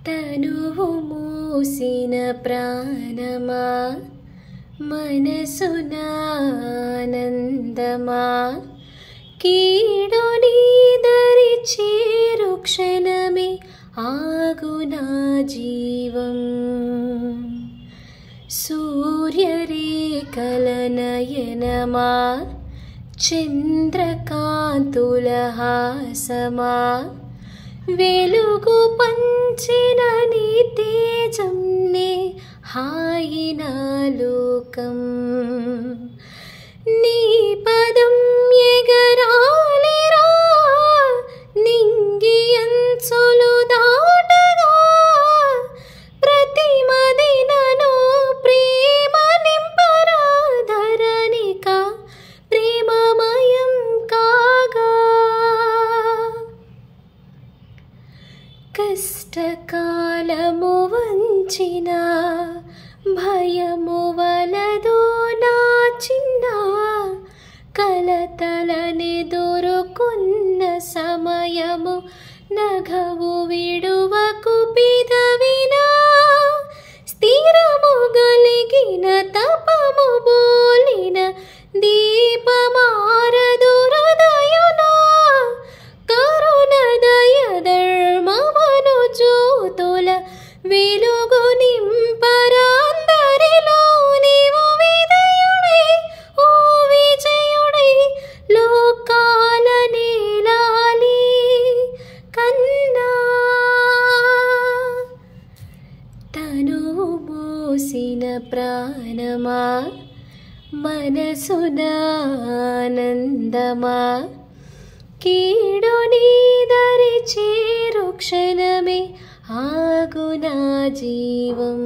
తనువు మూసిన ప్రాణమా మనసునానందమా కీడు నీదరి చేరు క్షణమే ఆగునా జీవం సూర్యరేఖల నయనమా చంద్రకాంతుల హాసమా వెలుగు పంచిన నీ తేజంనే హాయినా లోకం నీ పదం ఎగరాలిరా నింగి అంచులు దాటగా ప్రతి మదినను ప్రేమ నింపరా ధరణిక ప్రేమమయం కాగా కష్టకాలము వంచిన భయము వలదో నా చిన్న కలతలనెదురుకున్న సమయము నగవు విడువకు పిదవినా స్థిరము గలిగిన తపము బోలిన దీపమారదు హృదయునా కరుణ దయ ధర్మమను జ్యోతుల వెలుగు నింపరాందరిలో నీవు విజయుడే ఓ విజయుడే లోకాల నేలాలి కన్నా తనువు మోసిన ప్రాణమా మనసునానందమా కీడు నీదరి చేరు క్షణమే ఆగునా జీవం